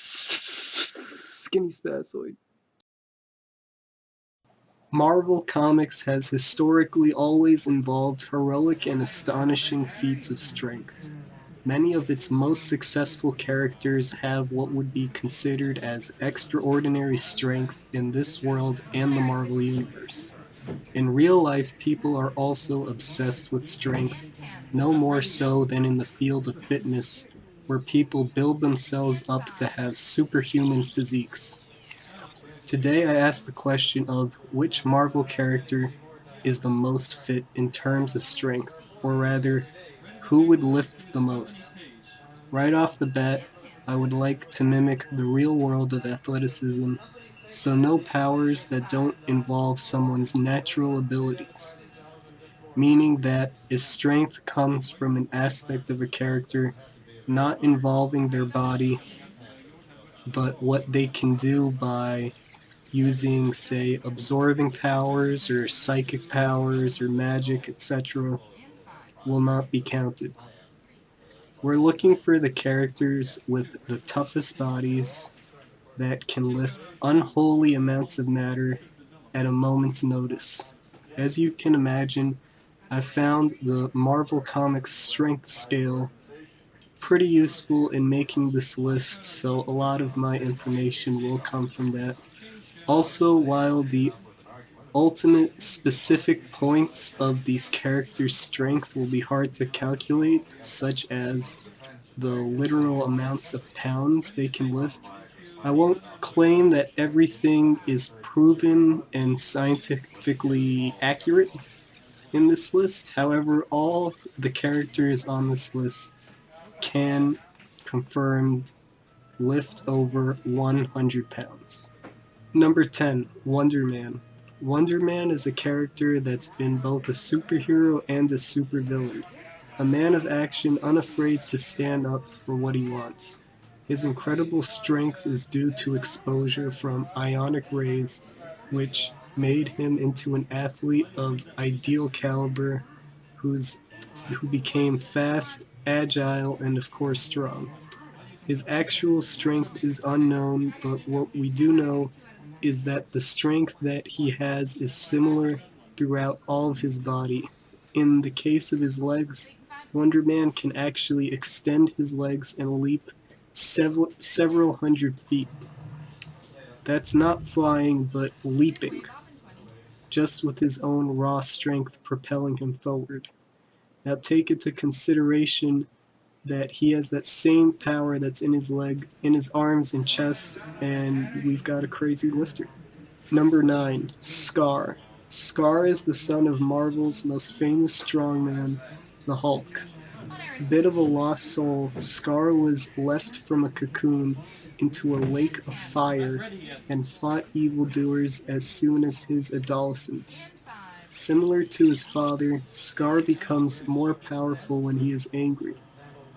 Skinny spazoid. Marvel Comics has historically always involved heroic and astonishing feats of strength. Many of its most successful characters have what would be considered as extraordinary strength in this world and the Marvel Universe. In real life, people are also obsessed with strength, no more so than in the field of fitness, where people build themselves up to have superhuman physiques. Today I ask the question of which Marvel character is the most fit in terms of strength, or rather, who would lift the most? Right off the bat, I would like to mimic the real world of athleticism, so no powers that don't involve someone's natural abilities. Meaning that if strength comes from an aspect of a character not involving their body, but what they can do by using, say, absorbing powers or psychic powers or magic, etc., will not be counted. We're looking for the characters with the toughest bodies that can lift unholy amounts of matter at a moment's notice. As you can imagine, I found the Marvel Comics strength scale pretty useful in making this list, so a lot of my information will come from that. Also, while the ultimate specific points of these characters' strength will be hard to calculate, such as the literal amounts of pounds they can lift, I won't claim that everything is proven and scientifically accurate in this list. However, all the characters on this list can confirmed lift over 100 pounds. Number 10, Wonder Man. Wonder Man is a character that's been both a superhero and a supervillain. A man of action unafraid to stand up for what he wants. His incredible strength is due to exposure from ionic rays, which made him into an athlete of ideal caliber who became fast, agile, and of course strong. His actual strength is unknown, but what we do know is that the strength that he has is similar throughout all of his body. In the case of his legs, Wonder Man can actually extend his legs and leap several hundred feet. That's not flying, but leaping, just with his own raw strength propelling him forward. Now take into consideration that he has that same power that's in his leg, in his arms and chest, and we've got a crazy lifter. Number 9, Scar. Scar is the son of Marvel's most famous strongman, the Hulk. Bit of a lost soul, Scar was left from a cocoon into a lake of fire and fought evildoers as soon as his adolescence. Similar to his father, Scar becomes more powerful when he is angry.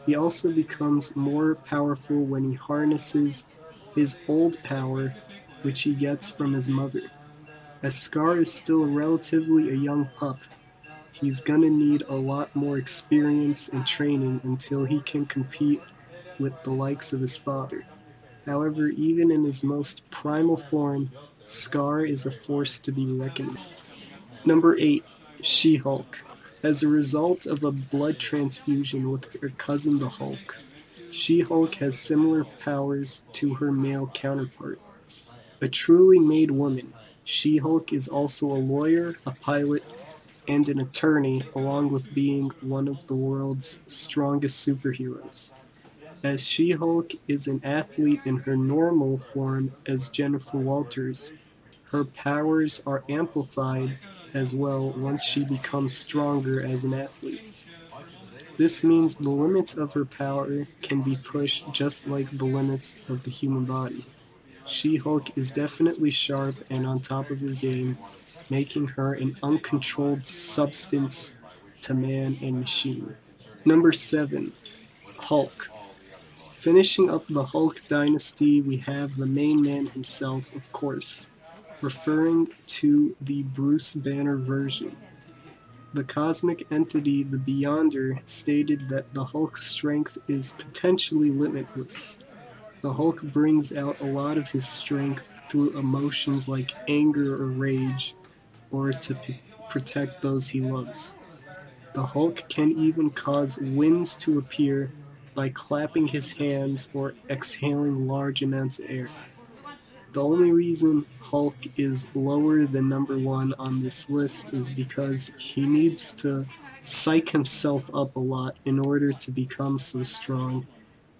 He also becomes more powerful when he harnesses his old power, which he gets from his mother. As Scar is still relatively a young pup, he's gonna need a lot more experience and training until he can compete with the likes of his father. However, even in his most primal form, Scar is a force to be reckoned with. Number 8, She-Hulk. As a result of a blood transfusion with her cousin the Hulk, She-Hulk has similar powers to her male counterpart. A truly made woman, She-Hulk is also a lawyer, a pilot, and an attorney, along with being one of the world's strongest superheroes. As She-Hulk is an athlete in her normal form as Jennifer Walters, her powers are amplified as well once she becomes stronger as an athlete. This means the limits of her power can be pushed just like the limits of the human body. She-Hulk is definitely sharp and on top of her game, making her an uncontrolled substance to man and machine. Number 7, Hulk. Finishing up the Hulk dynasty, we have the main man himself, of course, referring to the Bruce Banner version. The cosmic entity, the Beyonder, stated that the Hulk's strength is potentially limitless. The Hulk brings out a lot of his strength through emotions like anger or rage, or to protect those he loves. The Hulk can even cause winds to appear by clapping his hands or exhaling large amounts of air. The only reason Hulk is lower than number one on this list is because he needs to psych himself up a lot in order to become so strong,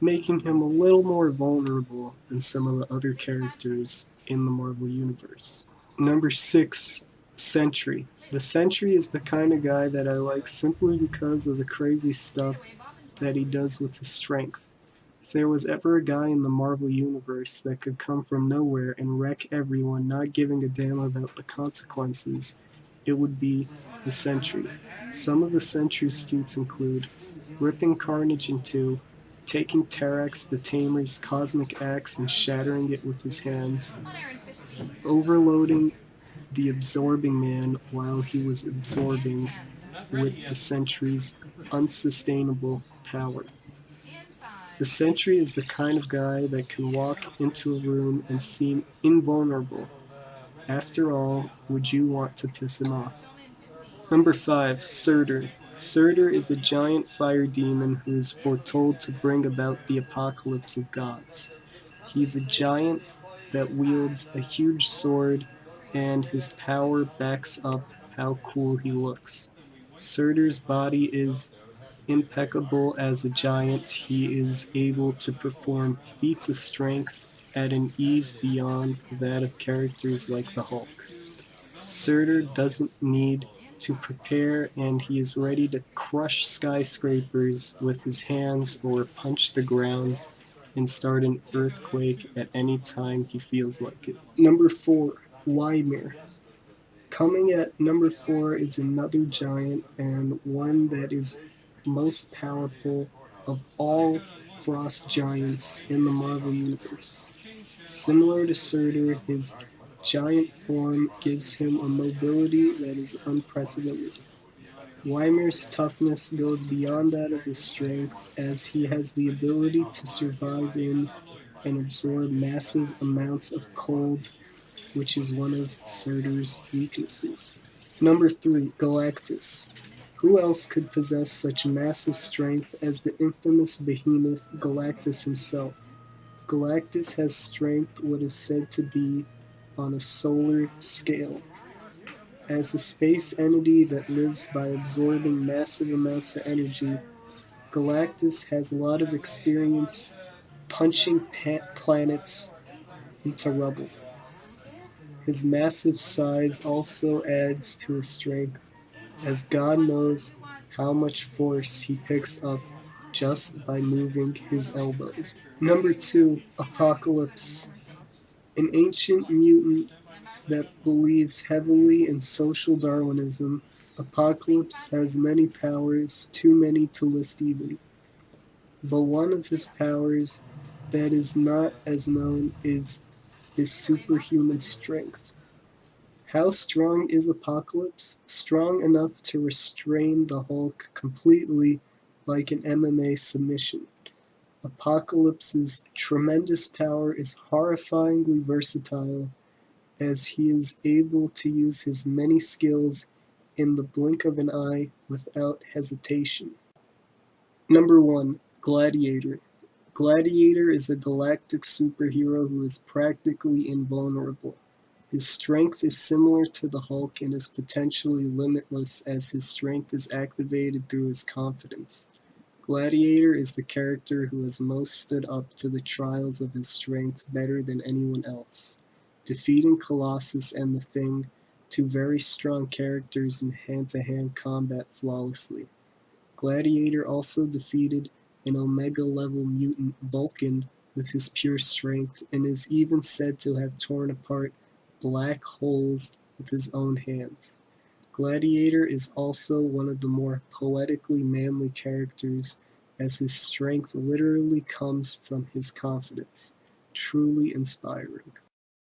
making him a little more vulnerable than some of the other characters in the Marvel Universe. Number 6, Sentry. The Sentry is the kind of guy that I like simply because of the crazy stuff that he does with his strength. If there was ever a guy in the Marvel Universe that could come from nowhere and wreck everyone, not giving a damn about the consequences, it would be the Sentry. Some of the Sentry's feats include ripping Carnage in two, taking Terrax the Tamer's cosmic axe and shattering it with his hands, overloading the Absorbing Man while he was absorbing with the Sentry's unsustainable power. The Sentry is the kind of guy that can walk into a room and seem invulnerable. After all, would you want to piss him off? Number 5, Surtur. Surtur is a giant fire demon who is foretold to bring about the apocalypse of gods. He's a giant that wields a huge sword, and his power backs up how cool he looks. Surtur's body is impeccable as a giant. He is able to perform feats of strength at an ease beyond that of characters like the Hulk. Surtur doesn't need to prepare, and he is ready to crush skyscrapers with his hands or punch the ground and start an earthquake at any time he feels like it. Number 4, Ymir. Coming at number 4 is another giant, and one that is most powerful of all frost giants in the Marvel Universe. Similar to Surtur, his giant form gives him a mobility that is unprecedented. Ymir's toughness goes beyond that of his strength, as he has the ability to survive in and absorb massive amounts of cold, which is one of Surtur's weaknesses. Number 3, Galactus. Who else could possess such massive strength as the infamous behemoth Galactus himself? Galactus has strength what is said to be on a solar scale. As a space entity that lives by absorbing massive amounts of energy, Galactus has a lot of experience punching planets into rubble. His massive size also adds to his strength, as God knows how much force he picks up just by moving his elbows. Number 2, Apocalypse. An ancient mutant that believes heavily in social Darwinism, Apocalypse has many powers, too many to list even. But one of his powers that is not as known is his superhuman strength. How strong is Apocalypse? Strong enough to restrain the Hulk completely like an MMA submission. Apocalypse's tremendous power is horrifyingly versatile, as he is able to use his many skills in the blink of an eye without hesitation. Number 1, Gladiator. Gladiator is a galactic superhero who is practically invulnerable. His strength is similar to the Hulk and is potentially limitless, as his strength is activated through his confidence. Gladiator is the character who has most stood up to the trials of his strength better than anyone else, defeating Colossus and the Thing, two very strong characters in hand-to-hand combat flawlessly. Gladiator also defeated an Omega-level mutant, Vulcan, with his pure strength, and is even said to have torn apart black holes with his own hands. Gladiator is also one of the more poetically manly characters, as his strength literally comes from his confidence. Truly inspiring.